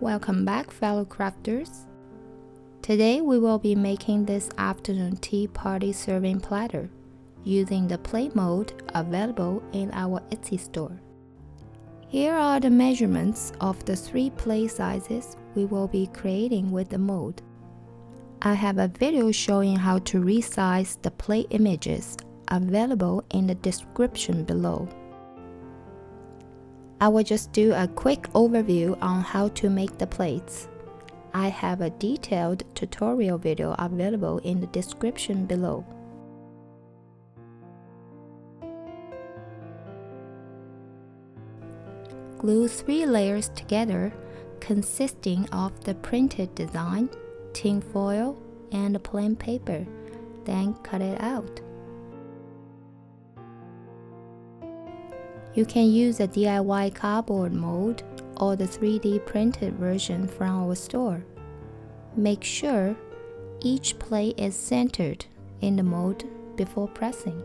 Welcome back, fellow crafters. Today we will be making this afternoon tea party serving platter using the plate mold available in our Etsy store. Here are the measurements of the 3 plate sizes we will be creating with the mold. I have a video showing how to resize the plate images available in the description below. I will just do a quick overview on how to make the plates. I have a detailed tutorial video available in the description below. Glue 3 layers together consisting of the printed design, tin foil, and plain paper, then cut it out. You can use a DIY cardboard mold or the 3D printed version from our store. Make sure each plate is centered in the mold before pressing.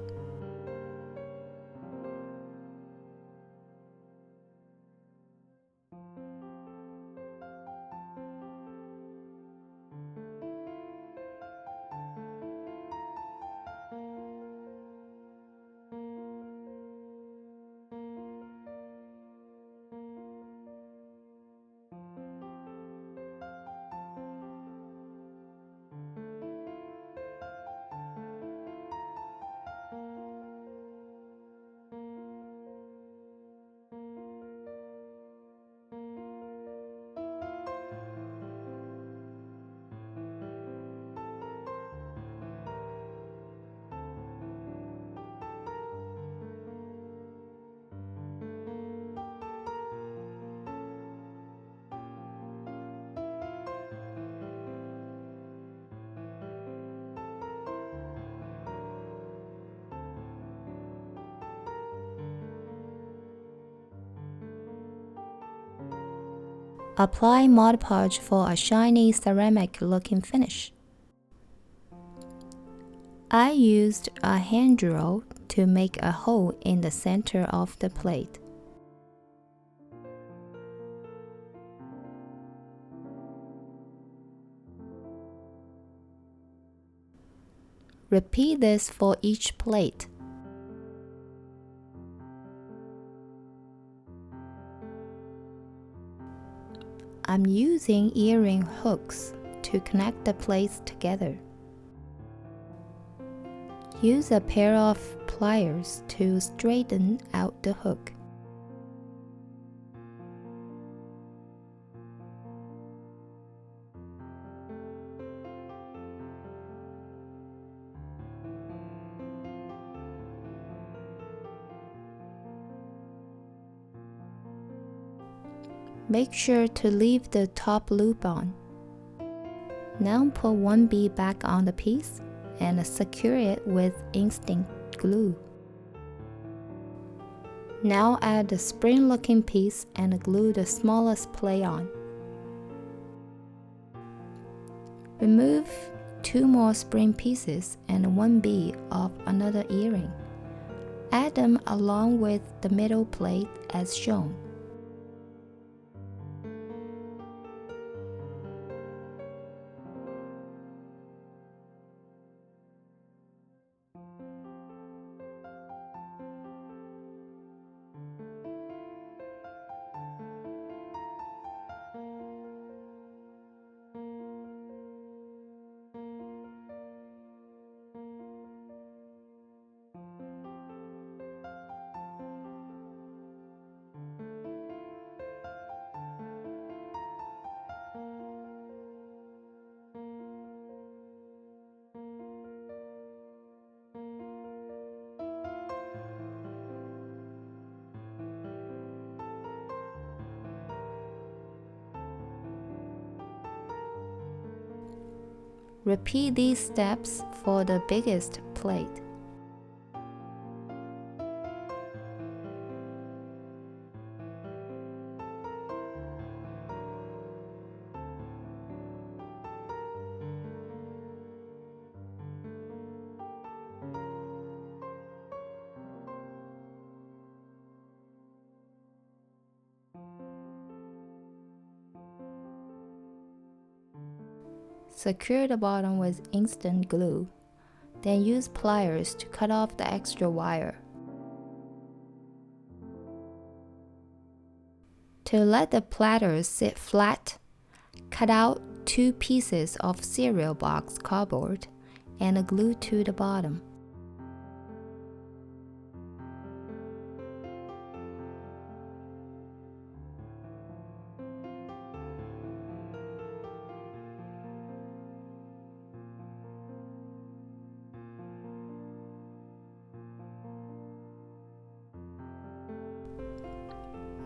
Apply Mod Podge for a shiny ceramic looking finish. I used a hand drill to make a hole in the center of the plate. Repeat this for each plate. I'm using earring hooks to connect the plates together. Use a pair of pliers to straighten out the hook. Make sure to leave the top loop on. Now put one bead back on the piece and secure it with instinct glue. Now add the spring-looking piece and glue the smallest plate on. Remove 2 more spring pieces and 1 bead of another earring. Add them along with the middle plate as shown. Repeat these steps for the biggest plate. Secure the bottom with instant glue. Then use pliers to cut off the extra wire. To let the platter sit flat, cut out 2 pieces of cereal box cardboard and glue to the bottom.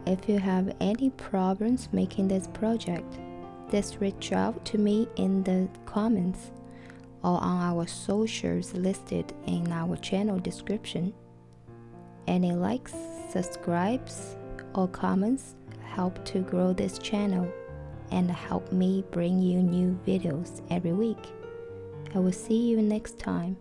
If you have any problems making this project, just reach out to me in the comments or on our socials listed in our channel description. Any likes, subscribes, or comments help to grow this channel and help me bring you new videos every week. I will see you next time.